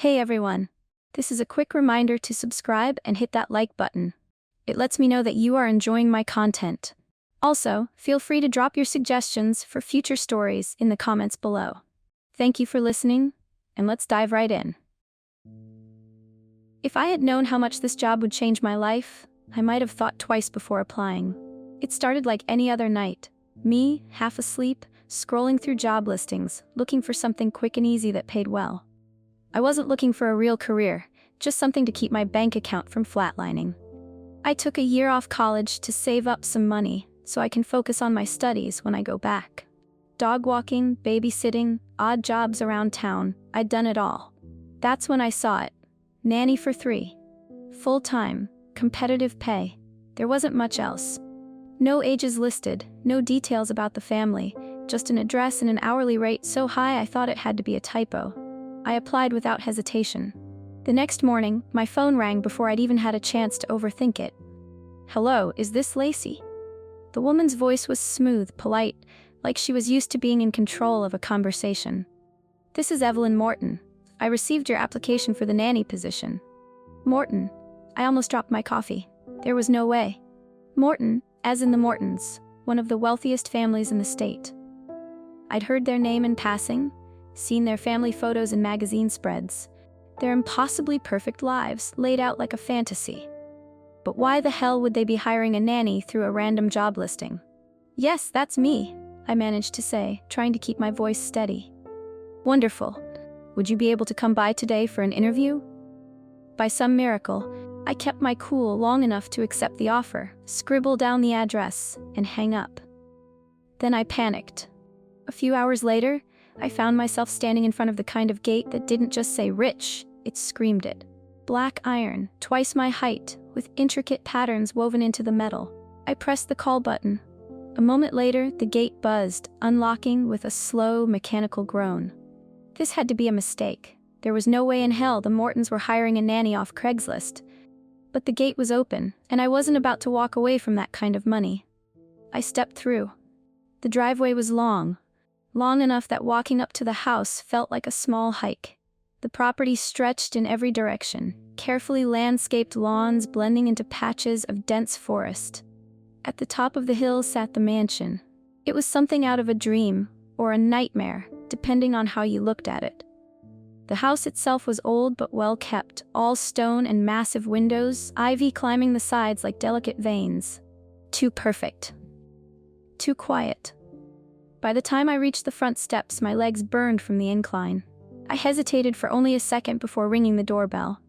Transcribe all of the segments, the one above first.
Hey everyone! This is a quick reminder to subscribe and hit that like button. It lets me know that you are enjoying my content. Also, feel free to drop your suggestions for future stories in the comments below. Thank you for listening, and let's dive right in. If I had known how much this job would change my life, I might have thought twice before applying. It started like any other night. Me, half asleep, scrolling through job listings, looking for something quick and easy that paid well. I wasn't looking for a real career, just something to keep my bank account from flatlining. I took a year off college to save up some money so I can focus on my studies when I go back. Dog walking, babysitting, odd jobs around town, I'd done it all. That's when I saw it. Nanny for 3. Full-time, competitive pay. There wasn't much else. No ages listed, no details about the family, just an address and an hourly rate so high I thought it had to be a typo. I applied without hesitation. The next morning, my phone rang before I'd even had a chance to overthink it. "Hello, is this Lacey?" The woman's voice was smooth, polite, like she was used to being in control of a conversation. "This is Evelyn Morton. I received your application for the nanny position." Morton. I almost dropped my coffee. There was no way. Morton, as in the Mortons, one of the wealthiest families in the state. I'd heard their name in passing, seen their family photos in magazine spreads, their impossibly perfect lives laid out like a fantasy. But why the hell would they be hiring a nanny through a random job listing? "Yes, that's me," I managed to say, trying to keep my voice steady. "Wonderful. Would you be able to come by today for an interview?" By some miracle, I kept my cool long enough to accept the offer, scribble down the address, and hang up. Then I panicked. A few hours later, I found myself standing in front of the kind of gate that didn't just say rich, it screamed it. Black iron, twice my height, with intricate patterns woven into the metal. I pressed the call button. A moment later, the gate buzzed, unlocking with a slow, mechanical groan. This had to be a mistake. There was no way in hell the Mortons were hiring a nanny off Craigslist. But the gate was open, and I wasn't about to walk away from that kind of money. I stepped through. The driveway was long enough that walking up to the house felt like a small hike. The property stretched in every direction, carefully landscaped lawns blending into patches of dense forest. At the top of the hill sat the mansion. It was something out of a dream, or a nightmare, depending on how you looked at it. The house itself was old but well kept, all stone and massive windows, ivy climbing the sides like delicate veins. Too perfect. Too quiet. By the time I reached the front steps, my legs burned from the incline. I hesitated for only a second before ringing the doorbell.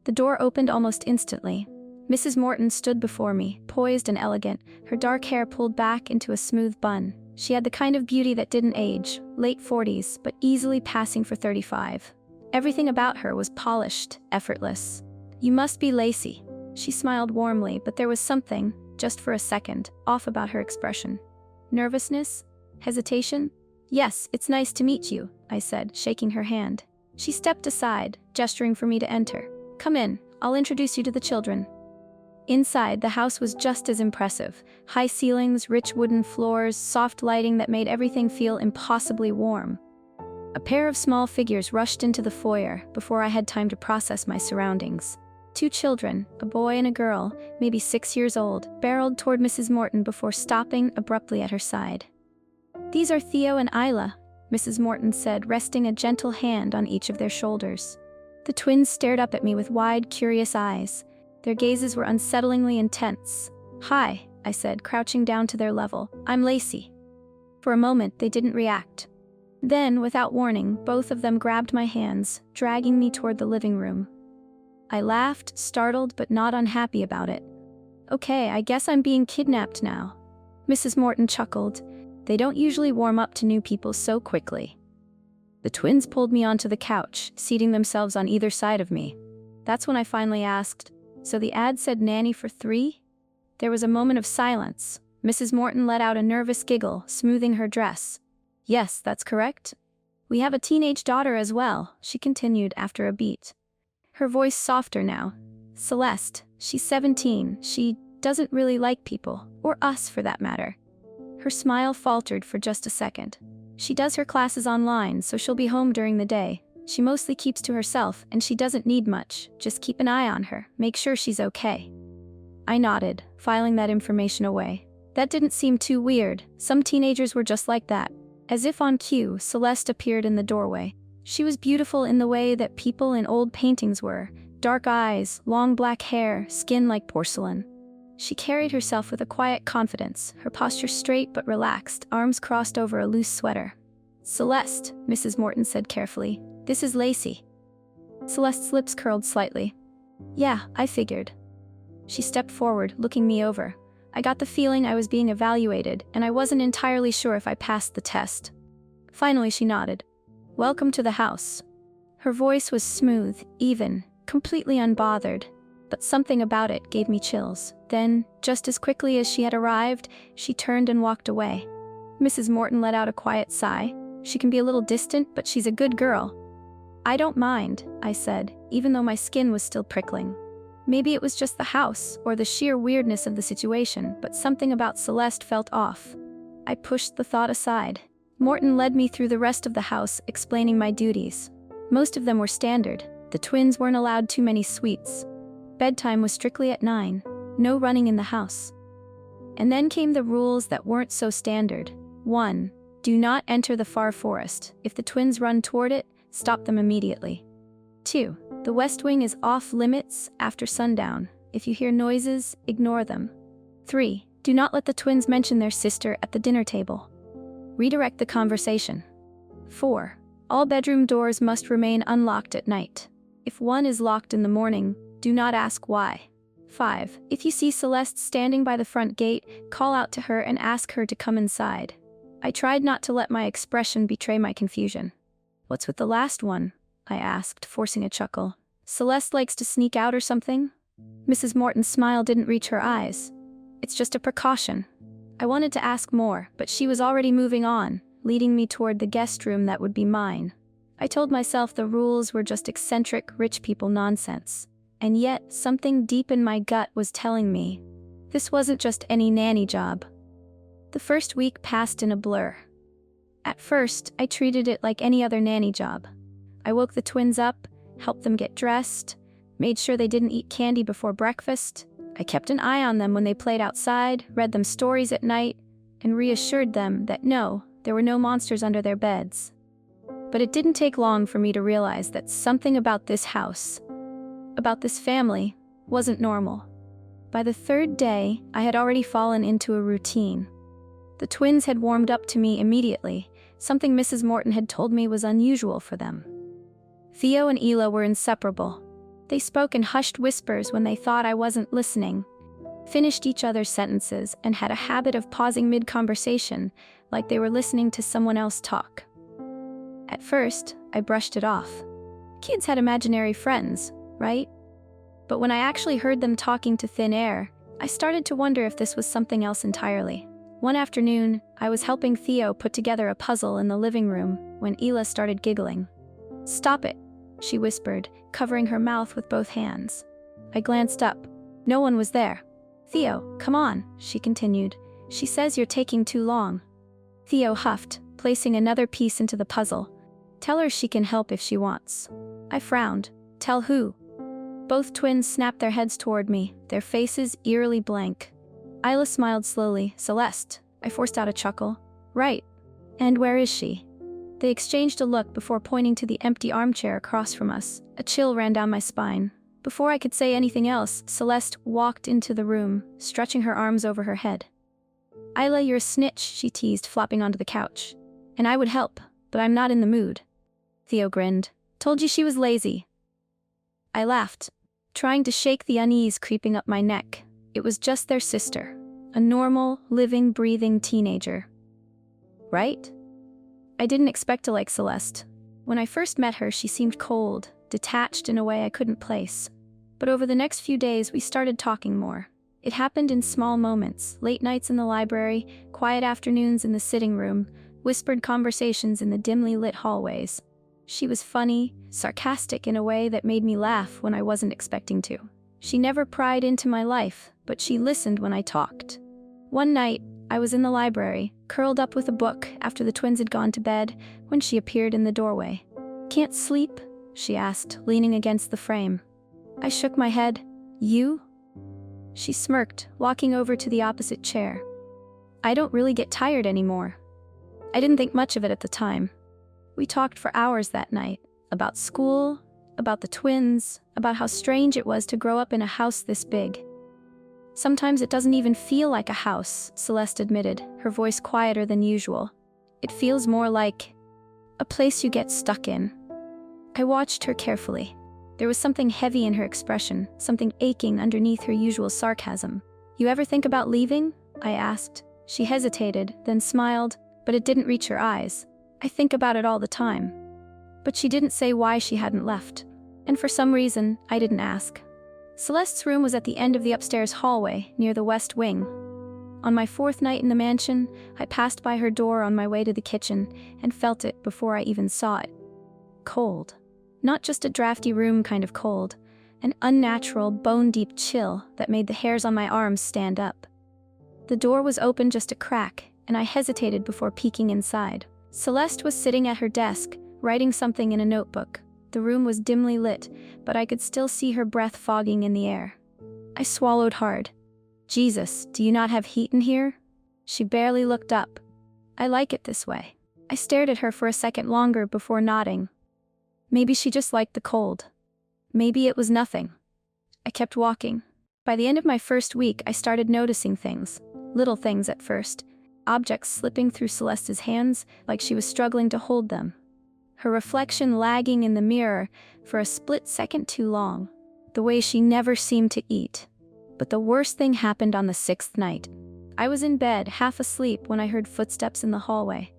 The door opened almost instantly. Mrs. Morton stood before me, poised and elegant, her dark hair pulled back into a smooth bun. She had the kind of beauty that didn't age, late 40s, but easily passing for 35. Everything about her was polished, effortless. "You must be Lacey." She smiled warmly, but there was something, just for a second, off about her expression. Nervousness? Hesitation? "Yes, it's nice to meet you," I said, shaking her hand. She stepped aside, gesturing for me to enter. "Come in, I'll introduce you to the children." Inside, the house was just as impressive. High ceilings, rich wooden floors, soft lighting that made everything feel impossibly warm. A pair of small figures rushed into the foyer before I had time to process my surroundings. 2 children, a boy and a girl, maybe 6 years old, barreled toward Mrs. Morton before stopping abruptly at her side. "These are Theo and Isla," Mrs. Morton said, resting a gentle hand on each of their shoulders. The twins stared up at me with wide, curious eyes. Their gazes were unsettlingly intense. "Hi," I said, crouching down to their level. "I'm Lacey." For a moment, they didn't react. Then, without warning, both of them grabbed my hands, dragging me toward the living room. I laughed, startled but not unhappy about it. "Okay, I guess I'm being kidnapped now." Mrs. Morton chuckled. "They don't usually warm up to new people so quickly." The twins pulled me onto the couch, seating themselves on either side of me. That's when I finally asked, "So the ad said nanny for 3?" There was a moment of silence. Mrs. Morton let out a nervous giggle, smoothing her dress. "Yes, that's correct. We have a teenage daughter as well," she continued after a beat. Her voice softer now. "Celeste, she's 17. She doesn't really like people, or us for that matter." Her smile faltered for just a second. "She does her classes online, so she'll be home during the day. She mostly keeps to herself, and she doesn't need much. Just keep an eye on her, make sure she's okay." I nodded, filing that information away. That didn't seem too weird. Some teenagers were just like that. As if on cue, Celeste appeared in the doorway. She was beautiful in the way that people in old paintings were. Dark eyes, long black hair, skin like porcelain. She carried herself with a quiet confidence, her posture straight but relaxed, arms crossed over a loose sweater. "Celeste," Mrs. Morton said carefully, "this is Lacey." Celeste's lips curled slightly. "Yeah, I figured." She stepped forward, looking me over. I got the feeling I was being evaluated, and I wasn't entirely sure if I passed the test. Finally, she nodded. "Welcome to the house." Her voice was smooth, even, completely unbothered, but something about it gave me chills. Then, just as quickly as she had arrived, she turned and walked away. Mrs. Morton let out a quiet sigh. She can be a little distant, but she's a good girl. "I don't mind," I said, even though my skin was still prickling. Maybe it was just the house, or the sheer weirdness of the situation, but something about Celeste felt off. I pushed the thought aside. Morton led me through the rest of the house, explaining my duties. Most of them were standard. The twins weren't allowed too many sweets. Bedtime was strictly at 9. No running in the house. And then came the rules that weren't so standard. 1. Do not enter the far forest. If the twins run toward it, stop them immediately. 2. The West Wing is off limits after sundown. If you hear noises, ignore them. 3. Do not let the twins mention their sister at the dinner table. Redirect the conversation. 4. All bedroom doors must remain unlocked at night. If one is locked in the morning, do not ask why. 5. If you see Celeste standing by the front gate, call out to her and ask her to come inside. I tried not to let my expression betray my confusion. "What's with the last one?" I asked, forcing a chuckle. "Celeste likes to sneak out or something?" Mrs. Morton's smile didn't reach her eyes. "It's just a precaution." I wanted to ask more, but she was already moving on, leading me toward the guest room that would be mine. I told myself the rules were just eccentric, rich people nonsense. And yet, something deep in my gut was telling me this wasn't just any nanny job. The first week passed in a blur. At first, I treated it like any other nanny job. I woke the twins up, helped them get dressed, made sure they didn't eat candy before breakfast. I kept an eye on them when they played outside, read them stories at night, and reassured them that no, there were no monsters under their beds. But it didn't take long for me to realize that something about this house, about this family, wasn't normal. By the third day, I had already fallen into a routine. The twins had warmed up to me immediately, something Mrs. Morton had told me was unusual for them. Theo and Ela were inseparable. They spoke in hushed whispers when they thought I wasn't listening, finished each other's sentences, and had a habit of pausing mid-conversation, like they were listening to someone else talk. At first, I brushed it off. Kids had imaginary friends, right? But when I actually heard them talking to thin air, I started to wonder if this was something else entirely. One afternoon, I was helping Theo put together a puzzle in the living room when Ela started giggling. "Stop it," she whispered, covering her mouth with both hands. I glanced up. No one was there. "Theo, come on," she continued. "She says you're taking too long." Theo huffed, placing another piece into the puzzle. "Tell her she can help if she wants." I frowned. "Tell who?" Both twins snapped their heads toward me, their faces eerily blank. Isla smiled slowly. "Celeste." I forced out a chuckle. "Right. And where is she?" They exchanged a look before pointing to the empty armchair across from us. A chill ran down my spine. Before I could say anything else, Celeste walked into the room, stretching her arms over her head. "Isla, you're a snitch," she teased, flopping onto the couch. "And I would help, but I'm not in the mood." Theo grinned. "Told you she was lazy." I laughed, trying to shake the unease creeping up my neck. It was just their sister, a normal, living, breathing teenager. Right? I didn't expect to like Celeste. When I first met her, she seemed cold, detached in a way I couldn't place. But over the next few days, we started talking more. It happened in small moments, late nights in the library, quiet afternoons in the sitting room, whispered conversations in the dimly lit hallways. She was funny, sarcastic in a way that made me laugh when I wasn't expecting to. She never pryed into my life, but she listened when I talked. One night, I was in the library, curled up with a book after the twins had gone to bed, when she appeared in the doorway. Can't sleep? She asked, leaning against the frame. I shook my head. You? She smirked, walking over to the opposite chair. I don't really get tired anymore. I didn't think much of it at the time. We talked for hours that night, about school, about the twins, about how strange it was to grow up in a house this big. Sometimes it doesn't even feel like a house, Celeste admitted, her voice quieter than usual. It feels more like a place you get stuck in. I watched her carefully. There was something heavy in her expression, something aching underneath her usual sarcasm. You ever think about leaving? I asked. She hesitated, then smiled, but it didn't reach her eyes. I think about it all the time. But she didn't say why she hadn't left. And for some reason, I didn't ask. Celeste's room was at the end of the upstairs hallway, near the west wing. On my 4th night in the mansion, I passed by her door on my way to the kitchen and felt it before I even saw it. Cold. Not just a drafty room kind of cold, an unnatural, bone-deep chill that made the hairs on my arms stand up. The door was open just a crack, and I hesitated before peeking inside. Celeste was sitting at her desk, writing something in a notebook. The room was dimly lit, but I could still see her breath fogging in the air. I swallowed hard. Jesus, do you not have heat in here? She barely looked up. I like it this way. I stared at her for a second longer before nodding. Maybe she just liked the cold. Maybe it was nothing. I kept walking. By the end of my first week, I started noticing things. Little things at first. Objects slipping through Celeste's hands like she was struggling to hold them. Her reflection lagging in the mirror for a split second too long. The way she never seemed to eat. But the worst thing happened on the 6th night. I was in bed, half asleep, when I heard footsteps in the hallway.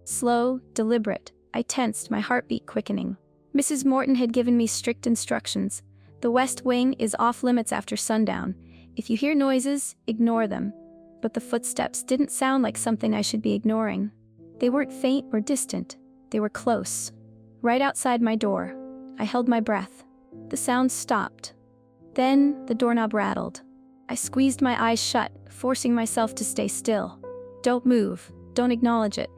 Slow, deliberate. I tensed, my heartbeat quickening. Mrs. Morton had given me strict instructions. The West Wing is off limits after sundown. If you hear noises, ignore them. But the footsteps didn't sound like something I should be ignoring. They weren't faint or distant. They were close. Right outside my door. I held my breath. The sound stopped. Then the doorknob rattled. I squeezed my eyes shut, forcing myself to stay still. Don't move. Don't acknowledge it.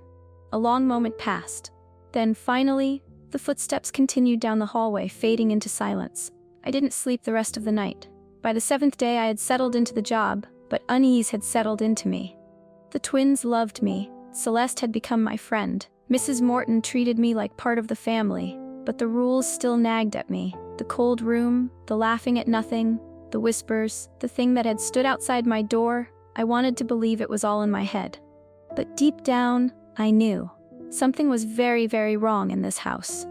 A long moment passed. Then, finally, the footsteps continued down the hallway, fading into silence. I didn't sleep the rest of the night. By the 7th day, I had settled into the job, but unease had settled into me. The twins loved me. Celeste had become my friend. Mrs. Morton treated me like part of the family, but the rules still nagged at me. The cold room, the laughing at nothing, the whispers, the thing that had stood outside my door. I wanted to believe it was all in my head. But deep down, I knew. Something was very, very wrong in this house.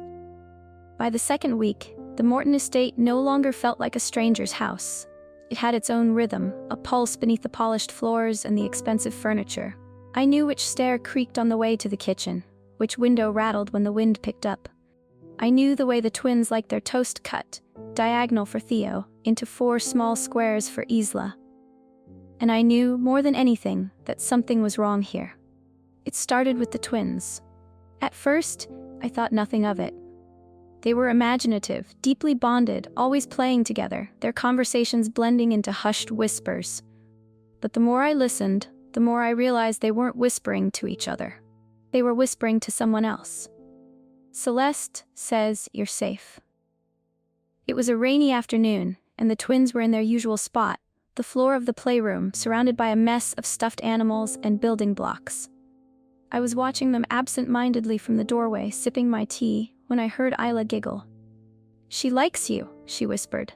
By the 2nd week, the Morton estate no longer felt like a stranger's house. It had its own rhythm, a pulse beneath the polished floors and the expensive furniture. I knew which stair creaked on the way to the kitchen, which window rattled when the wind picked up. I knew the way the twins liked their toast cut, diagonal for Theo, into 4 small squares for Isla. And I knew, more than anything, that something was wrong here. It started with the twins. At first, I thought nothing of it. They were imaginative, deeply bonded, always playing together, their conversations blending into hushed whispers. But the more I listened, the more I realized they weren't whispering to each other. They were whispering to someone else. Celeste says you're safe. It was a rainy afternoon, and the twins were in their usual spot, the floor of the playroom, surrounded by a mess of stuffed animals and building blocks. I was watching them absent-mindedly from the doorway, sipping my tea, when I heard Isla giggle. She likes you, she whispered.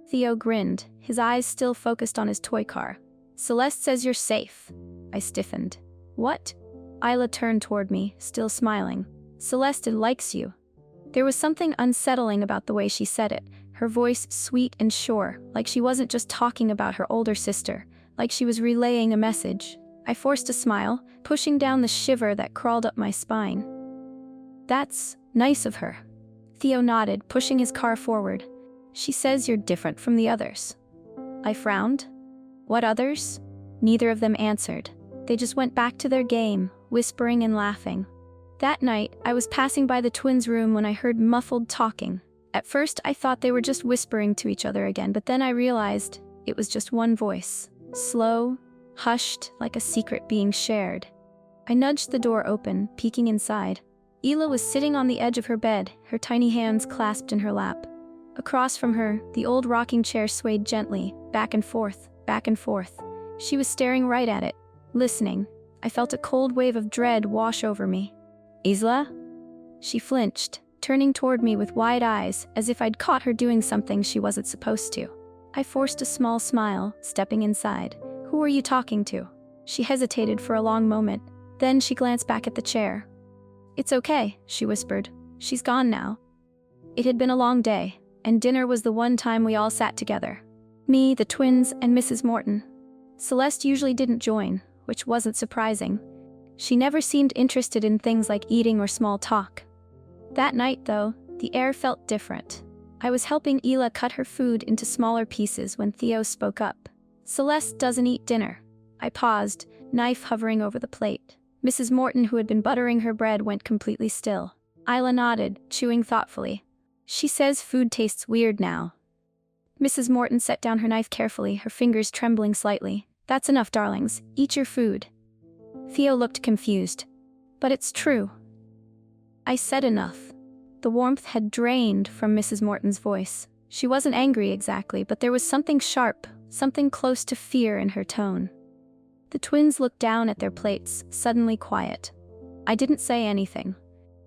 Theo grinned, his eyes still focused on his toy car. Celeste says you're safe. I stiffened. What? Isla turned toward me, still smiling. Celeste likes you. There was something unsettling about the way she said it, her voice sweet and sure, like she wasn't just talking about her older sister, like she was relaying a message. I forced a smile, pushing down the shiver that crawled up my spine. That's nice of her. Theo nodded, pushing his car forward. She says you're different from the others. I frowned. What others? Neither of them answered. They just went back to their game, whispering and laughing. That night, I was passing by the twins' room when I heard muffled talking. At first, I thought they were just whispering to each other again, but then I realized it was just one voice. Slow, hushed, like a secret being shared. I nudged the door open, peeking inside. Ela was sitting on the edge of her bed, her tiny hands clasped in her lap. Across from her, the old rocking chair swayed gently, back and forth, back and forth. She was staring right at it, listening. I felt a cold wave of dread wash over me. Isla? She flinched, turning toward me with wide eyes, as if I'd caught her doing something she wasn't supposed to. I forced a small smile, stepping inside. Who are you talking to? She hesitated for a long moment. Then she glanced back at the chair. It's okay, she whispered. She's gone now. It had been a long day, and dinner was the one time we all sat together. Me, the twins, and Mrs. Morton. Celeste usually didn't join, which wasn't surprising. She never seemed interested in things like eating or small talk. That night, though, the air felt different. I was helping Ela cut her food into smaller pieces when Theo spoke up. Celeste doesn't eat dinner. I paused, knife hovering over the plate. Mrs. Morton, who had been buttering her bread, went completely still. Isla nodded, chewing thoughtfully. She says food tastes weird now. Mrs. Morton set down her knife carefully, her fingers trembling slightly. That's enough, darlings. Eat your food. Theo looked confused. But it's true. I said enough. The warmth had drained from Mrs. Morton's voice. She wasn't angry exactly, but there was something sharp, something close to fear in her tone. The twins looked down at their plates, suddenly quiet. I didn't say anything,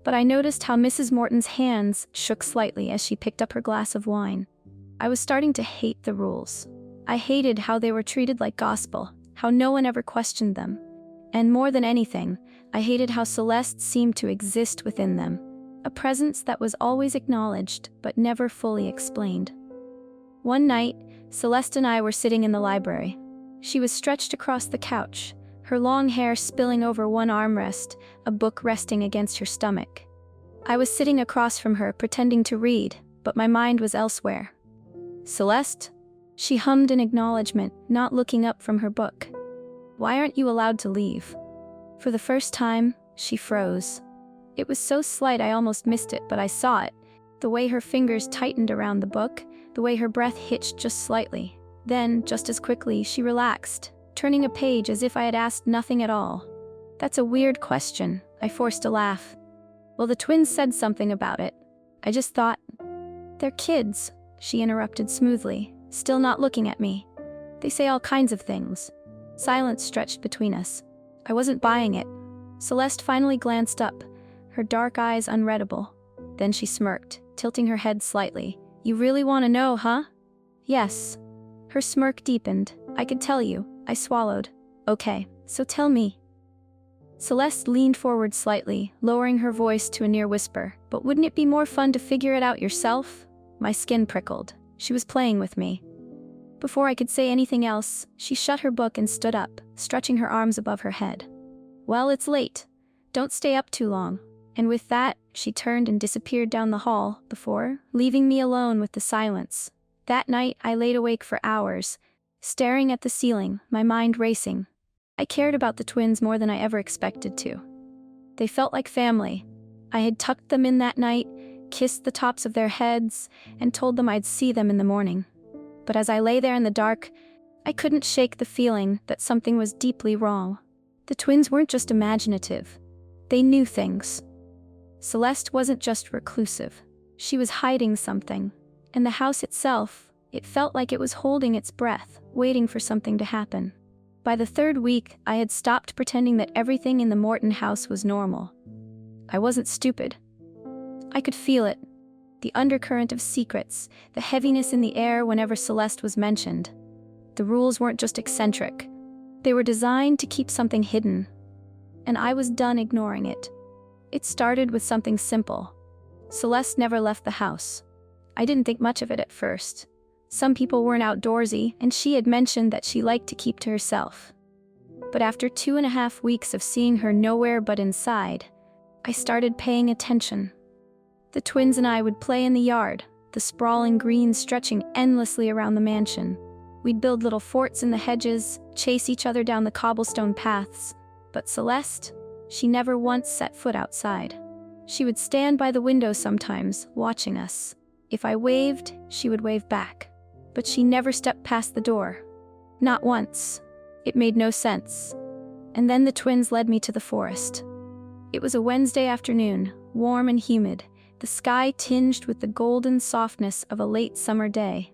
but I noticed how Mrs. Morton's hands shook slightly as she picked up her glass of wine. I was starting to hate the rules. I hated how they were treated like gospel, how no one ever questioned them. And more than anything, I hated how Celeste seemed to exist within them, a presence that was always acknowledged but never fully explained. One night, Celeste and I were sitting in the library. She was stretched across the couch, her long hair spilling over one armrest, a book resting against her stomach. I was sitting across from her, pretending to read, but my mind was elsewhere. Celeste? She hummed in acknowledgement, not looking up from her book. Why aren't you allowed to leave? For the first time, she froze. It was so slight I almost missed it, but I saw it. The way her fingers tightened around the book, the way her breath hitched just slightly. Then, just as quickly, she relaxed, turning a page as if I had asked nothing at all. That's a weird question, I forced a laugh. Well, the twins said something about it. I just thought, they're kids, she interrupted smoothly, still not looking at me. They say all kinds of things. Silence stretched between us. I wasn't buying it. Celeste finally glanced up, her dark eyes unreadable. Then she smirked, tilting her head slightly. You really want to know, huh? Yes. Her smirk deepened. I could tell you. I swallowed. Okay, so tell me. Celeste leaned forward slightly, lowering her voice to a near whisper. But wouldn't it be more fun to figure it out yourself? My skin prickled. She was playing with me. Before I could say anything else, she shut her book and stood up, stretching her arms above her head. Well, it's late. Don't stay up too long. And with that, she turned and disappeared down the hall, before leaving me alone with the silence. That night, I laid awake for hours, staring at the ceiling, my mind racing. I cared about the twins more than I ever expected to. They felt like family. I had tucked them in that night, kissed the tops of their heads, and told them I'd see them in the morning. But as I lay there in the dark, I couldn't shake the feeling that something was deeply wrong. The twins weren't just imaginative. They knew things. Celeste wasn't just reclusive. She was hiding something. And the house itself, it felt like it was holding its breath, waiting for something to happen. By the third week, I had stopped pretending that everything in the Morton house was normal. I wasn't stupid. I could feel it. The undercurrent of secrets, the heaviness in the air whenever Celeste was mentioned. The rules weren't just eccentric. They were designed to keep something hidden. And I was done ignoring it. It started with something simple. Celeste never left the house. I didn't think much of it at first. Some people weren't outdoorsy, and she had mentioned that she liked to keep to herself. But after 2.5 weeks of seeing her nowhere but inside, I started paying attention. The twins and I would play in the yard, the sprawling greens stretching endlessly around the mansion. We'd build little forts in the hedges, chase each other down the cobblestone paths. But Celeste, she never once set foot outside. She would stand by the window sometimes, watching us. If I waved, she would wave back. But she never stepped past the door. Not once. It made no sense. And then the twins led me to the forest. It was a Wednesday afternoon, warm and humid, the sky tinged with the golden softness of a late summer day.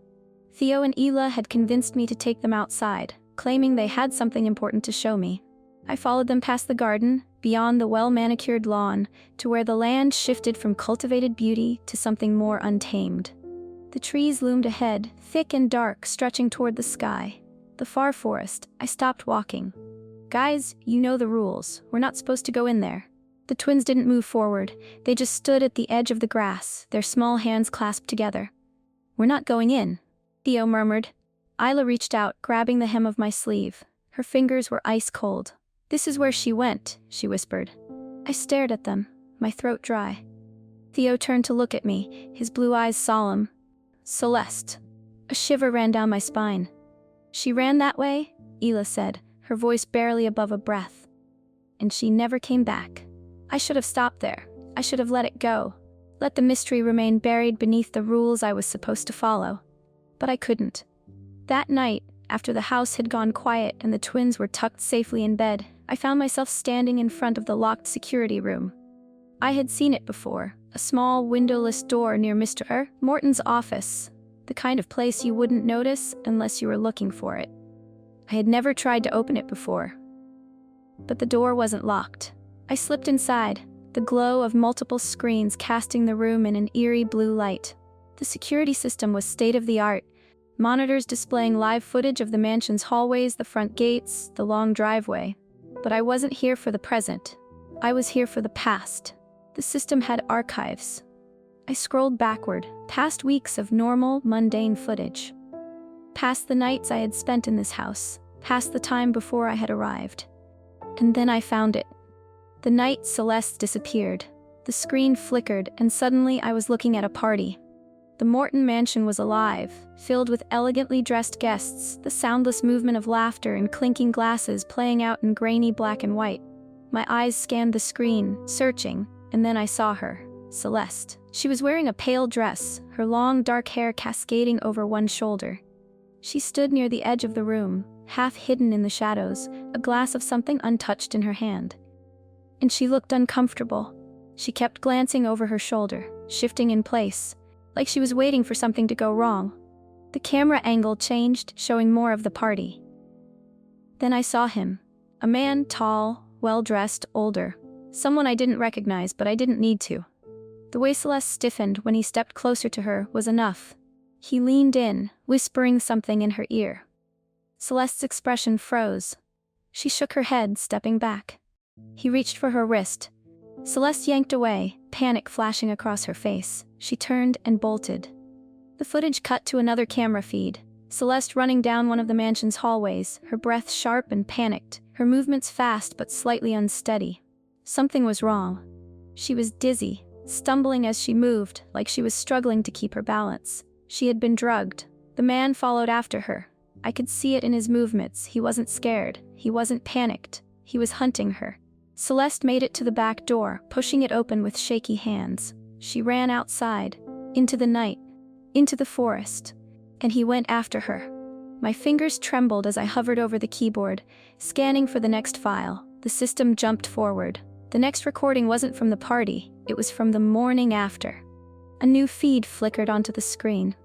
Theo and Ela had convinced me to take them outside, claiming they had something important to show me. I followed them past the garden, beyond the well-manicured lawn, to where the land shifted from cultivated beauty to something more untamed. The trees loomed ahead, thick and dark, stretching toward the sky. The far forest. I stopped walking. "Guys, you know the rules. We're not supposed to go in there." The twins didn't move forward. They just stood at the edge of the grass, their small hands clasped together. "We're not going in," Theo murmured. Isla reached out, grabbing the hem of my sleeve. Her fingers were ice cold. "This is where she went," she whispered. I stared at them, my throat dry. Theo turned to look at me, his blue eyes solemn. "Celeste." A shiver ran down my spine. "She ran that way?" Ela said, her voice barely above a breath. "And she never came back." I should have stopped there. I should have let it go. Let the mystery remain buried beneath the rules I was supposed to follow. But I couldn't. That night, after the house had gone quiet and the twins were tucked safely in bed, I found myself standing in front of the locked security room. I had seen it before, a small windowless door near Mr. Morton's office, the kind of place you wouldn't notice unless you were looking for it. I had never tried to open it before. But the door wasn't locked. I slipped inside, the glow of multiple screens casting the room in an eerie blue light. The security system was state-of-the-art, monitors displaying live footage of the mansion's hallways, the front gates, the long driveway. But I wasn't here for the present. I was here for the past. The system had archives. I scrolled backward, past weeks of normal, mundane footage. Past the nights I had spent in this house, past the time before I had arrived. And then I found it. The night Celeste disappeared. The screen flickered, and suddenly I was looking at a party. The Morton mansion was alive, filled with elegantly dressed guests, the soundless movement of laughter and clinking glasses playing out in grainy black and white. My eyes scanned the screen, searching, and then I saw her, Celeste. She was wearing a pale dress, her long dark hair cascading over one shoulder. She stood near the edge of the room, half hidden in the shadows, a glass of something untouched in her hand. And she looked uncomfortable. She kept glancing over her shoulder, shifting in place, like she was waiting for something to go wrong. The camera angle changed, showing more of the party. Then I saw him. A man, tall, well-dressed, older. Someone I didn't recognize, but I didn't need to. The way Celeste stiffened when he stepped closer to her was enough. He leaned in, whispering something in her ear. Celeste's expression froze. She shook her head, stepping back. He reached for her wrist. Celeste yanked away, panic flashing across her face. She turned and bolted. The footage cut to another camera feed. Celeste running down one of the mansion's hallways, her breath sharp and panicked, her movements fast but slightly unsteady. Something was wrong. She was dizzy, stumbling as she moved, like she was struggling to keep her balance. She had been drugged. The man followed after her. I could see it in his movements. He wasn't scared. He wasn't panicked. He was hunting her. Celeste made it to the back door, pushing it open with shaky hands. She ran outside, into the night, into the forest, and he went after her. My fingers trembled as I hovered over the keyboard, scanning for the next file. The system jumped forward. The next recording wasn't from the party, it was from the morning after. A new feed flickered onto the screen.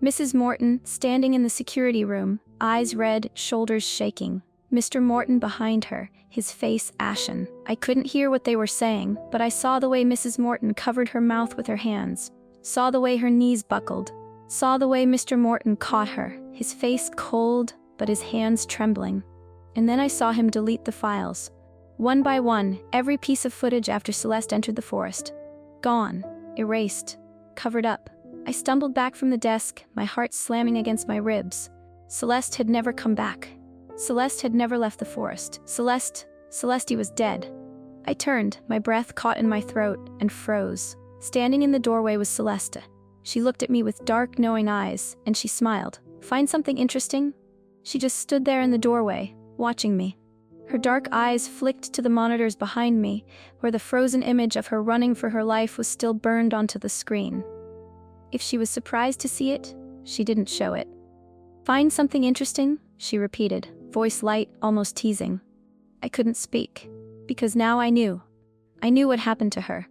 Mrs. Morton, standing in the security room, eyes red, shoulders shaking. Mr. Morton behind her, his face ashen. I couldn't hear what they were saying, but I saw the way Mrs. Morton covered her mouth with her hands, saw the way her knees buckled, saw the way Mr. Morton caught her, his face cold, but his hands trembling. And then I saw him delete the files. One by one, every piece of footage after Celeste entered the forest. Gone, erased, covered up. I stumbled back from the desk, my heart slamming against my ribs. Celeste had never come back. Celeste had never left the forest. Celeste was dead. I turned, my breath caught in my throat, and froze. Standing in the doorway was Celeste. She looked at me with dark, knowing eyes, and she smiled. "Find something interesting?" She just stood there in the doorway, watching me. Her dark eyes flicked to the monitors behind me, where the frozen image of her running for her life was still burned onto the screen. If she was surprised to see it, she didn't show it. "Find something interesting?" she repeated, voice light, almost teasing. I couldn't speak, because now I knew. I knew what happened to her.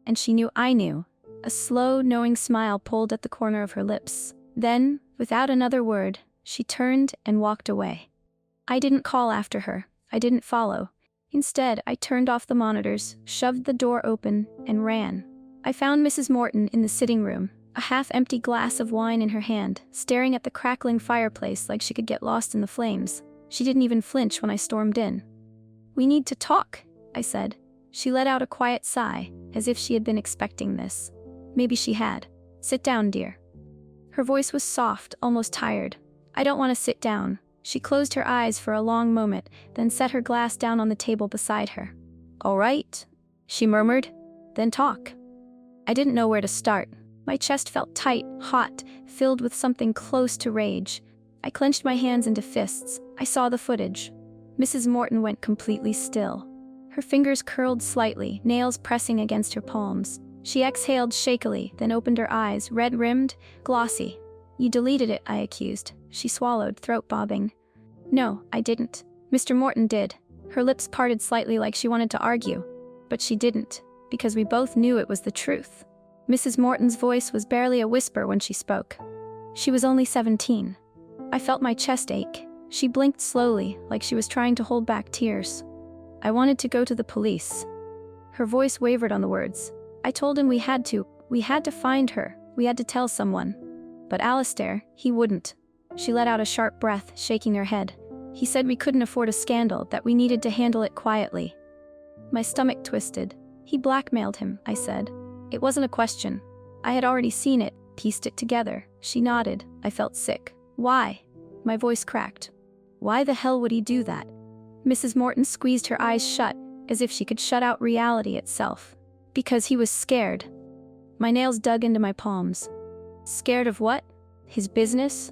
and she knew I knew. A slow, knowing smile pulled at the corner of her lips. Then, without another word, she turned and walked away. I didn't call after her. I didn't follow. Instead, I turned off the monitors, shoved the door open, and ran. I found Mrs. Morton in the sitting room, a half-empty glass of wine in her hand, staring at the crackling fireplace like she could get lost in the flames. She didn't even flinch when I stormed in. "We need to talk," I said. She let out a quiet sigh, as if she had been expecting this. Maybe she had. "Sit down, dear." Her voice was soft, almost tired. "I don't want to sit down." She closed her eyes for a long moment, then set her glass down on the table beside her. "All right," she murmured. "Then talk." I didn't know where to start. My chest felt tight, hot, filled with something close to rage. I clenched my hands into fists. I saw the footage. Mrs. Morton went completely still. Her fingers curled slightly, nails pressing against her palms. She exhaled shakily, then opened her eyes, red-rimmed, glossy. "You deleted it," I accused. She swallowed, throat bobbing. "No, I didn't. Mr. Morton did." Her lips parted slightly like she wanted to argue. But she didn't, because we both knew it was the truth. Mrs. Morton's voice was barely a whisper when she spoke. She was only 17. I felt my chest ache. She blinked slowly, like she was trying to hold back tears. "I wanted to go to the police." Her voice wavered on the words. "I told him we had to find her, we had to tell someone. But Alistair, he wouldn't." She let out a sharp breath, shaking her head. "He said we couldn't afford a scandal, that we needed to handle it quietly." My stomach twisted. "He blackmailed him," I said. It wasn't a question. I had already seen it, pieced it together. She nodded. I felt sick. "Why?" My voice cracked. "Why the hell would he do that?" Mrs. Morton squeezed her eyes shut, as if she could shut out reality itself. "Because he was scared." My nails dug into my palms. "Scared of what? His business?"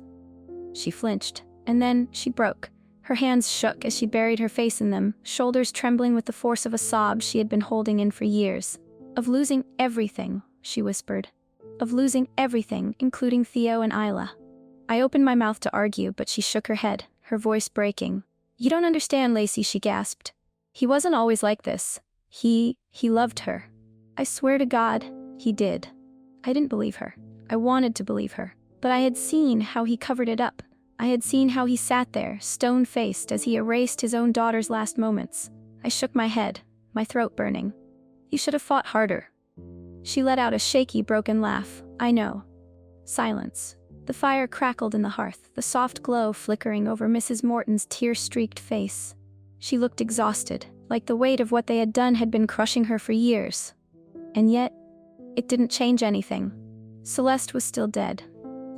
She flinched, and then she broke. Her hands shook as she buried her face in them, shoulders trembling with the force of a sob she had been holding in for years. "Of losing everything," she whispered. "Of losing everything, including Theo and Isla." I opened my mouth to argue, but she shook her head, her voice breaking. "You don't understand, Lacey," she gasped. "He wasn't always like this. He loved her. I swear to God, he did." I didn't believe her. I wanted to believe her. But I had seen how he covered it up. I had seen how he sat there, stone-faced, as he erased his own daughter's last moments. I shook my head, my throat burning. "You should have fought harder." She let out a shaky, broken laugh. "I know." Silence. The fire crackled in the hearth, the soft glow flickering over Mrs. Morton's tear-streaked face. She looked exhausted, like the weight of what they had done had been crushing her for years. And yet, it didn't change anything. Celeste was still dead.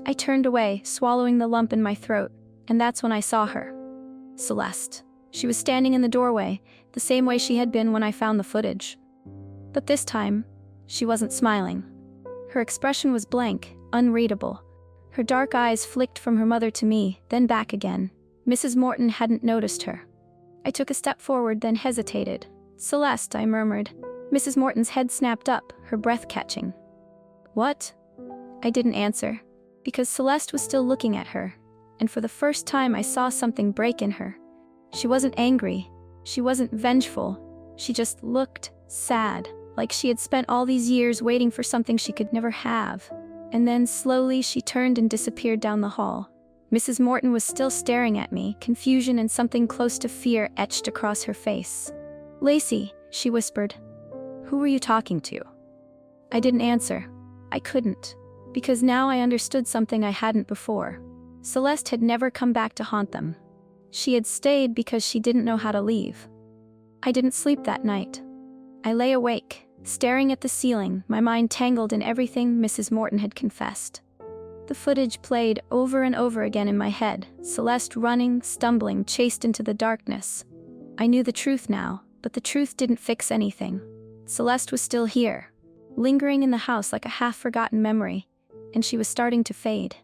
I turned away, swallowing the lump in my throat, and that's when I saw her. Celeste. She was standing in the doorway, the same way she had been when I found the footage. But this time, she wasn't smiling. Her expression was blank, unreadable. Her dark eyes flicked from her mother to me, then back again. Mrs. Morton hadn't noticed her. I took a step forward, then hesitated. "Celeste," I murmured. Mrs. Morton's head snapped up, her breath catching. "What?" I didn't answer, because Celeste was still looking at her, and for the first time I saw something break in her. She wasn't angry. She wasn't vengeful. She just looked sad, like she had spent all these years waiting for something she could never have. And then slowly she turned and disappeared down the hall. Mrs. Morton was still staring at me, confusion and something close to fear etched across her face. "Lacey," she whispered. "Who were you talking to?" I didn't answer. I couldn't. Because now I understood something I hadn't before. Celeste had never come back to haunt them. She had stayed because she didn't know how to leave. I didn't sleep that night. I lay awake, staring at the ceiling, my mind tangled in everything Mrs. Morton had confessed. The footage played over and over again in my head, Celeste running, stumbling, chased into the darkness. I knew the truth now, but the truth didn't fix anything. Celeste was still here, lingering in the house like a half-forgotten memory, and she was starting to fade.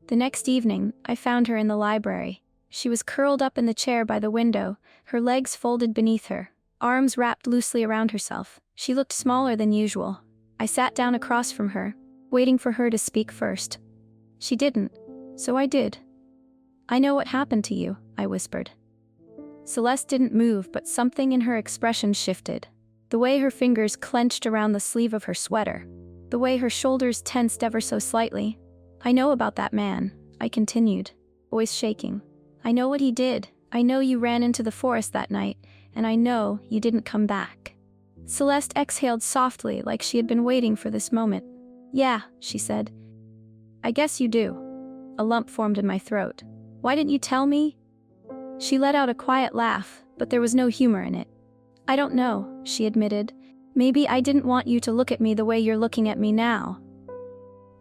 The next evening, I found her in the library. She was curled up in the chair by the window, her legs folded beneath her, arms wrapped loosely around herself. She looked smaller than usual. I sat down across from her, waiting for her to speak first. She didn't, so I did. "I know what happened to you," I whispered. Celeste didn't move, but something in her expression shifted. The way her fingers clenched around the sleeve of her sweater. The way her shoulders tensed ever so slightly. "I know about that man," I continued, voice shaking. "I know what he did. I know you ran into the forest that night, and I know you didn't come back." Celeste exhaled softly like she had been waiting for this moment. "Yeah," she said. "I guess you do." A lump formed in my throat. "Why didn't you tell me?" She let out a quiet laugh, but there was no humor in it. "I don't know," she admitted. "Maybe I didn't want you to look at me the way you're looking at me now."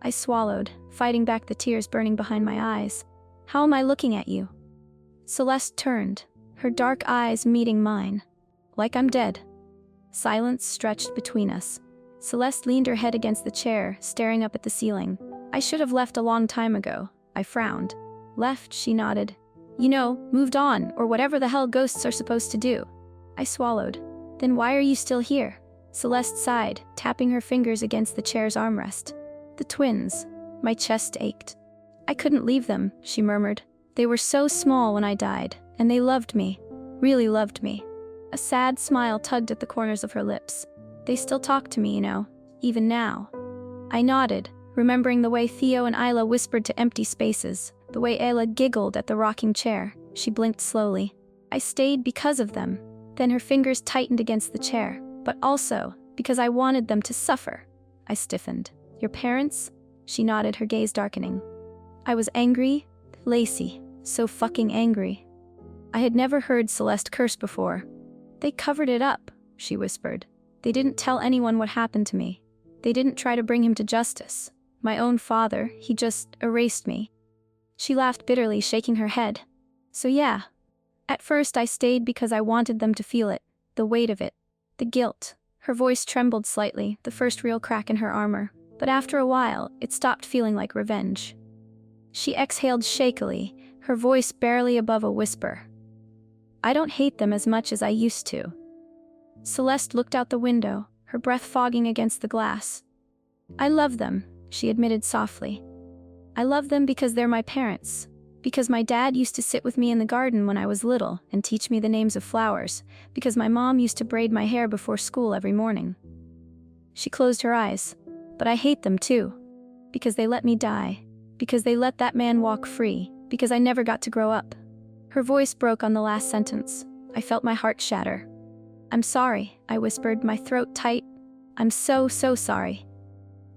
I swallowed, fighting back the tears burning behind my eyes. "How am I looking at you?" Celeste turned, her dark eyes meeting mine. "Like I'm dead." Silence stretched between us. Celeste leaned her head against the chair, staring up at the ceiling. "I should have left a long time ago," I frowned. "Left," she nodded. "You know, moved on, or whatever the hell ghosts are supposed to do." I swallowed. "Then why are you still here?" Celeste sighed, tapping her fingers against the chair's armrest. "The twins." My chest ached. "I couldn't leave them," she murmured. "They were so small when I died, and they loved me. Really loved me." A sad smile tugged at the corners of her lips. "They still talk to me, you know, even now." I nodded, remembering the way Theo and Isla whispered to empty spaces, the way Ayla giggled at the rocking chair. She blinked slowly. "I stayed because of them." Then her fingers tightened against the chair. "But also, because I wanted them to suffer." I stiffened. "Your parents?" She nodded, her gaze darkening. I was angry. Lacey. So fucking angry. I had never heard Celeste curse before. "They covered it up," she whispered. "They didn't tell anyone what happened to me. They didn't try to bring him to justice. My own father, he just erased me." She laughed bitterly, shaking her head. "So yeah. At first I stayed because I wanted them to feel it, the weight of it, the guilt." Her voice trembled slightly, the first real crack in her armor. "But after a while, it stopped feeling like revenge." She exhaled shakily, her voice barely above a whisper. "I don't hate them as much as I used to." Celeste looked out the window, her breath fogging against the glass. "I love them," she admitted softly. "I love them because they're my parents. Because my dad used to sit with me in the garden when I was little and teach me the names of flowers. Because my mom used to braid my hair before school every morning." She closed her eyes. "But I hate them too. Because they let me die. Because they let that man walk free. Because I never got to grow up." Her voice broke on the last sentence. I felt my heart shatter. "I'm sorry," I whispered, my throat tight. "I'm so sorry."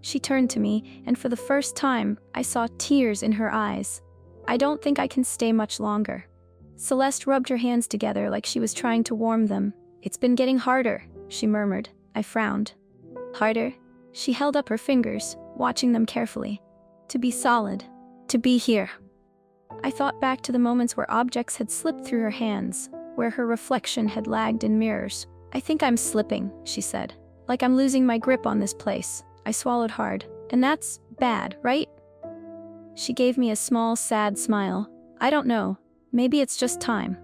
She turned to me, and for the first time, I saw tears in her eyes. "I don't think I can stay much longer." Celeste rubbed her hands together like she was trying to warm them. "It's been getting harder," she murmured. I frowned. "Harder?" She held up her fingers, watching them carefully. "To be solid. To be here." I thought back to the moments where objects had slipped through her hands, where her reflection had lagged in mirrors. "I think I'm slipping," she said. "Like I'm losing my grip on this place." I swallowed hard. "And that's bad, right?" She gave me a small, sad smile. "I don't know. Maybe it's just time."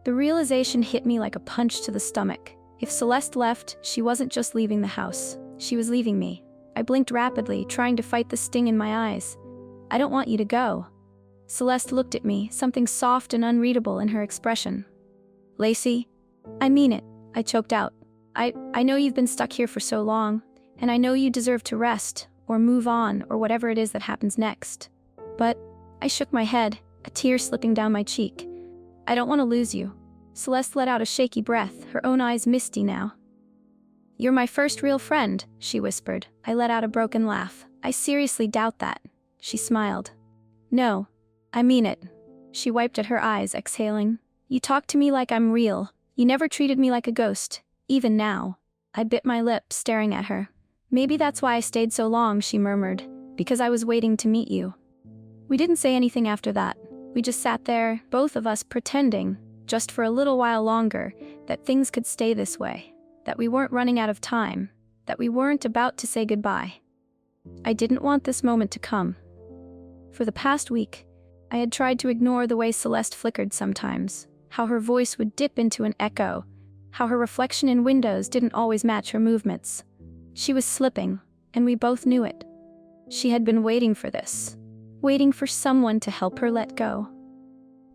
The realization hit me like a punch to the stomach. If Celeste left, she wasn't just leaving the house. She was leaving me. I blinked rapidly, trying to fight the sting in my eyes. "I don't want you to go." Celeste looked at me, something soft and unreadable in her expression. "Lacey, I mean it," I choked out. I know you've been stuck here for so long, and I know you deserve to rest, or move on, or whatever it is that happens next. But," I shook my head, a tear slipping down my cheek. "I don't want to lose you." Celeste let out a shaky breath, her own eyes misty now. "You're my first real friend," she whispered. I let out a broken laugh. "I seriously doubt that." She smiled. "No, I mean it." She wiped at her eyes, exhaling. "You talk to me like I'm real. You never treated me like a ghost, even now." I bit my lip, staring at her. "Maybe that's why I stayed so long," she murmured. "Because I was waiting to meet you." We didn't say anything after that. We just sat there, both of us pretending, just for a little while longer, that things could stay this way. That we weren't running out of time. That we weren't about to say goodbye. I didn't want this moment to come. For the past week, I had tried to ignore the way Celeste flickered sometimes, how her voice would dip into an echo, how her reflection in windows didn't always match her movements. She was slipping, and we both knew it. She had been waiting for this, waiting for someone to help her let go.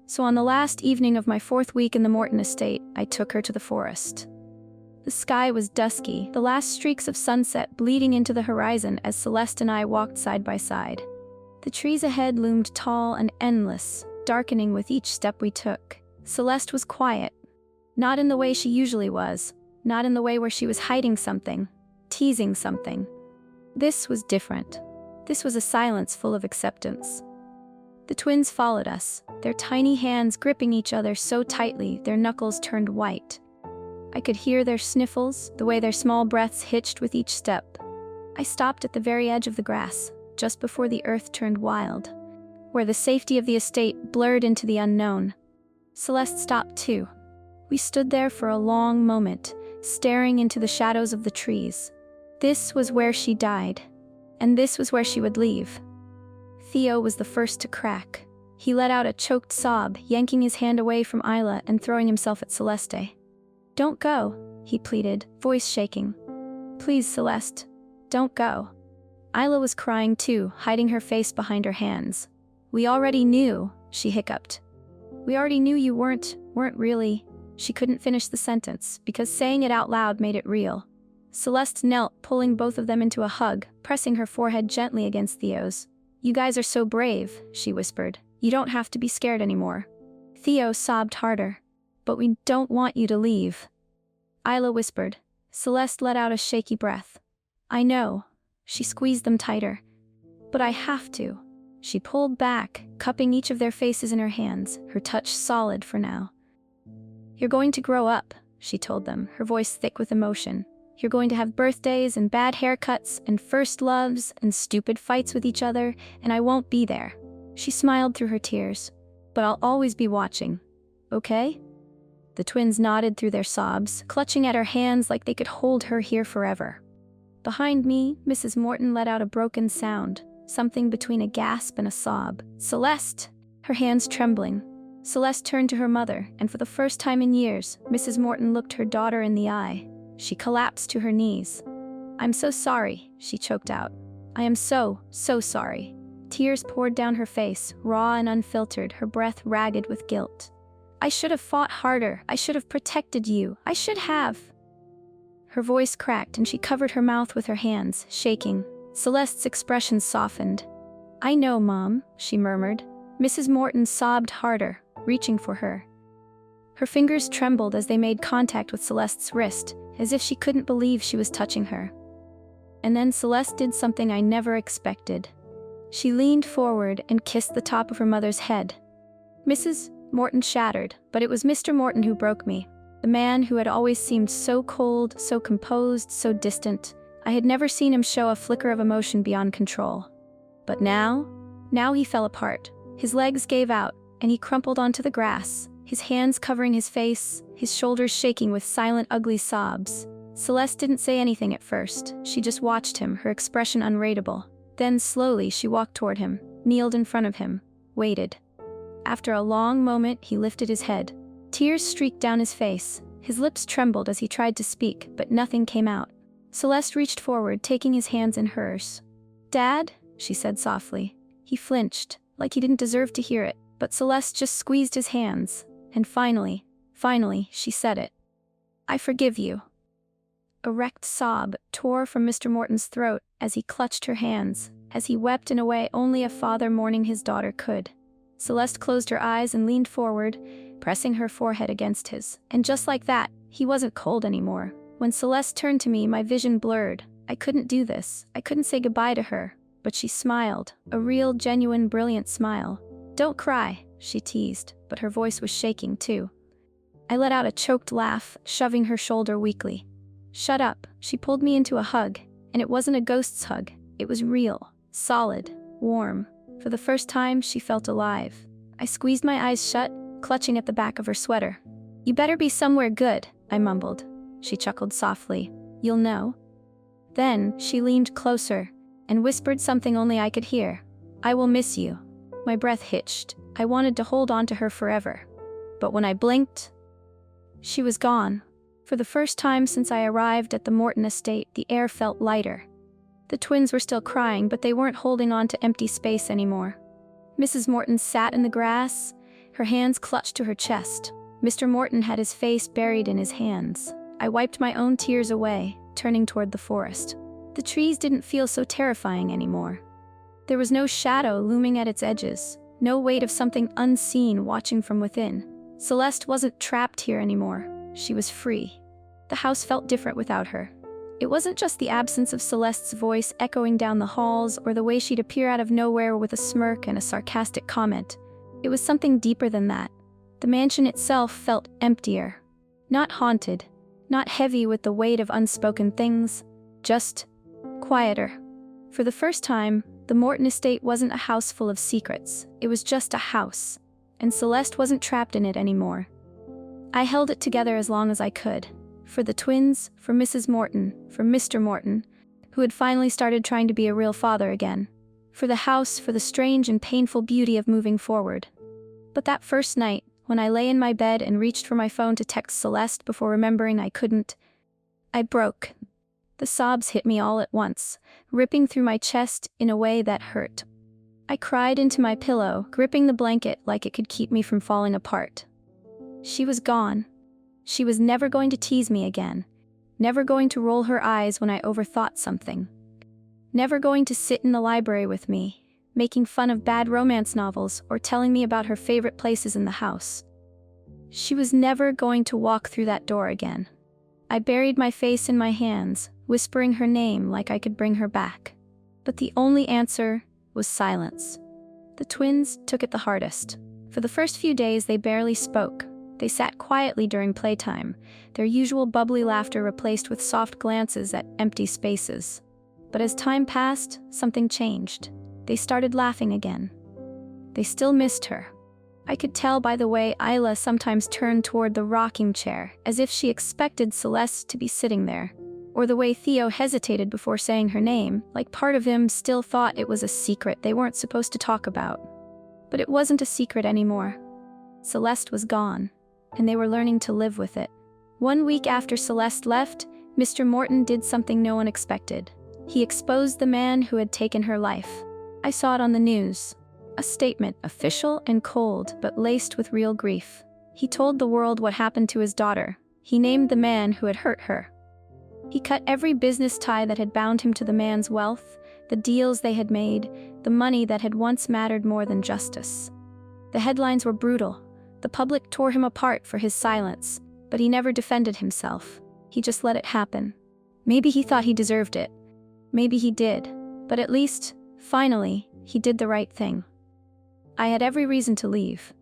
So on the last evening of my 4th week in the Morton estate, I took her to the forest. The sky was dusky, the last streaks of sunset bleeding into the horizon as Celeste and I walked side by side. The trees ahead loomed tall and endless, darkening with each step we took. Celeste was quiet. Not in the way she usually was. Not in the way where she was hiding something, teasing something. This was different. This was a silence full of acceptance. The twins followed us, their tiny hands gripping each other so tightly their knuckles turned white. I could hear their sniffles, the way their small breaths hitched with each step. I stopped at the very edge of the grass, just before the earth turned wild, where the safety of the estate blurred into the unknown. Celeste stopped too. We stood there for a long moment, staring into the shadows of the trees. This was where she died, and this was where she would leave. Theo was the first to crack. He let out a choked sob, yanking his hand away from Isla and throwing himself at Celeste. "Don't go," he pleaded, voice shaking. "Please, Celeste, don't go." Isla was crying too, hiding her face behind her hands. "We already knew," she hiccuped. "We already knew you weren't really." She couldn't finish the sentence, because saying it out loud made it real. Celeste knelt, pulling both of them into a hug, pressing her forehead gently against Theo's. "You guys are so brave," she whispered. "You don't have to be scared anymore." Theo sobbed harder. "But we don't want you to leave," Isla whispered. Celeste let out a shaky breath. "I know." She squeezed them tighter. "But I have to." She pulled back, cupping each of their faces in her hands, her touch solid for now. "You're going to grow up," she told them, her voice thick with emotion. "You're going to have birthdays and bad haircuts and first loves and stupid fights with each other, and I won't be there." She smiled through her tears. "But I'll always be watching. Okay?" The twins nodded through their sobs, clutching at her hands like they could hold her here forever. Behind me, Mrs. Morton let out a broken sound, something between a gasp and a sob. "Celeste!" Her hands trembling. Celeste turned to her mother, and for the first time in years, Mrs. Morton looked her daughter in the eye. She collapsed to her knees. "I'm so sorry," she choked out. "I am so sorry." Tears poured down her face, raw and unfiltered, her breath ragged with guilt. "I should have fought harder. I should have protected you. I should have." Her voice cracked and she covered her mouth with her hands, shaking. Celeste's expression softened. "I know, Mom," she murmured. Mrs. Morton sobbed harder, reaching for her. Her fingers trembled as they made contact with Celeste's wrist, as if she couldn't believe she was touching her. And then Celeste did something I never expected. She leaned forward and kissed the top of her mother's head. Mrs. Morton shattered, but it was Mr. Morton who broke me. The man who had always seemed so cold, so composed, so distant. I had never seen him show a flicker of emotion beyond control. But now he fell apart. His legs gave out, and he crumpled onto the grass, his hands covering his face, his shoulders shaking with silent, ugly sobs. Celeste didn't say anything at first. She just watched him, her expression unreadable. Then slowly she walked toward him, kneeled in front of him, waited. After a long moment, he lifted his head. Tears streaked down his face. His lips trembled as he tried to speak, but nothing came out. Celeste reached forward, taking his hands in hers. "Dad?" she said softly. He flinched, like he didn't deserve to hear it, but Celeste just squeezed his hands. And finally, she said it. "I forgive you." A wrecked sob tore from Mr. Morton's throat as he clutched her hands, as he wept in a way only a father mourning his daughter could. Celeste closed her eyes and leaned forward, pressing her forehead against his. And just like that, he wasn't cold anymore. When Celeste turned to me, my vision blurred. I couldn't do this. I couldn't say goodbye to her. But she smiled, a real, genuine, brilliant smile. "Don't cry," she teased, but her voice was shaking too. I let out a choked laugh, shoving her shoulder weakly. "Shut up." She pulled me into a hug, and it wasn't a ghost's hug. It was real, solid, warm. For the first time, she felt alive. I squeezed my eyes shut, clutching at the back of her sweater. "You better be somewhere good," I mumbled. She chuckled softly. "You'll know." Then, she leaned closer and whispered something only I could hear. "I will miss you." My breath hitched. I wanted to hold on to her forever. But when I blinked, she was gone. For the first time since I arrived at the Morton estate, the air felt lighter. The twins were still crying, but they weren't holding on to empty space anymore. Mrs. Morton sat in the grass, her hands clutched to her chest. Mr. Morton had his face buried in his hands. I wiped my own tears away, turning toward the forest. The trees didn't feel so terrifying anymore. There was no shadow looming at its edges, no weight of something unseen watching from within. Celeste wasn't trapped here anymore. She was free. The house felt different without her. It wasn't just the absence of Celeste's voice echoing down the halls or the way she'd appear out of nowhere with a smirk and a sarcastic comment. It was something deeper than that. The mansion itself felt emptier. Not haunted, not heavy with the weight of unspoken things, just quieter. For the first time, the Morton estate wasn't a house full of secrets. It was just a house, and Celeste wasn't trapped in it anymore. I held it together as long as I could. For the twins, for Mrs. Morton, for Mr. Morton, who had finally started trying to be a real father again. For the house, for the strange and painful beauty of moving forward. But that first night, when I lay in my bed and reached for my phone to text Celeste before remembering I couldn't, I broke. The sobs hit me all at once, ripping through my chest in a way that hurt. I cried into my pillow, gripping the blanket like it could keep me from falling apart. She was gone. She was never going to tease me again, never going to roll her eyes when I overthought something, never going to sit in the library with me, making fun of bad romance novels or telling me about her favorite places in the house. She was never going to walk through that door again. I buried my face in my hands, whispering her name like I could bring her back. But the only answer was silence. The twins took it the hardest. For the first few days, they barely spoke. They sat quietly during playtime, their usual bubbly laughter replaced with soft glances at empty spaces. But as time passed, something changed. They started laughing again. They still missed her. I could tell by the way Isla sometimes turned toward the rocking chair, as if she expected Celeste to be sitting there, or the way Theo hesitated before saying her name, like part of him still thought it was a secret they weren't supposed to talk about. But it wasn't a secret anymore. Celeste was gone, and they were learning to live with it. 1 week after Celeste left, Mr. Morton did something no one expected. He exposed the man who had taken her life. I saw it on the news. A statement, official and cold, but laced with real grief. He told the world what happened to his daughter. He named the man who had hurt her. He cut every business tie that had bound him to the man's wealth, the deals they had made, the money that had once mattered more than justice. The headlines were brutal. The public tore him apart for his silence, but he never defended himself. He just let it happen. Maybe he thought he deserved it. Maybe he did. But at least, finally, he did the right thing. I had every reason to leave.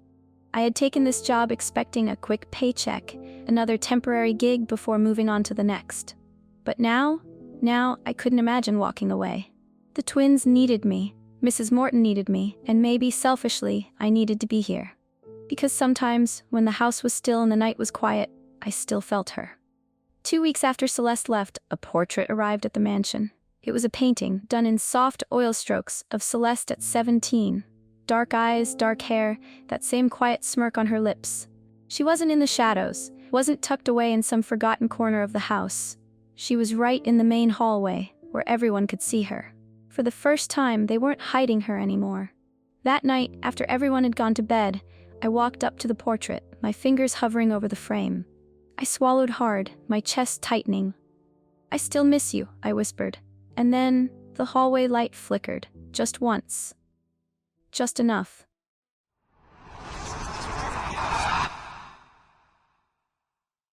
I had taken this job expecting a quick paycheck, another temporary gig before moving on to the next. But now I couldn't imagine walking away. The twins needed me, Mrs. Morton needed me, and maybe selfishly, I needed to be here. Because sometimes, when the house was still and the night was quiet, I still felt her. 2 weeks after Celeste left, a portrait arrived at the mansion. It was a painting, done in soft oil strokes, of Celeste at 17. Dark eyes, dark hair, that same quiet smirk on her lips. She wasn't in the shadows, wasn't tucked away in some forgotten corner of the house. She was right in the main hallway, where everyone could see her. For the first time, they weren't hiding her anymore. That night, after everyone had gone to bed, I walked up to the portrait, my fingers hovering over the frame. I swallowed hard, my chest tightening. "I still miss you," I whispered. And then, the hallway light flickered, just once. Just enough.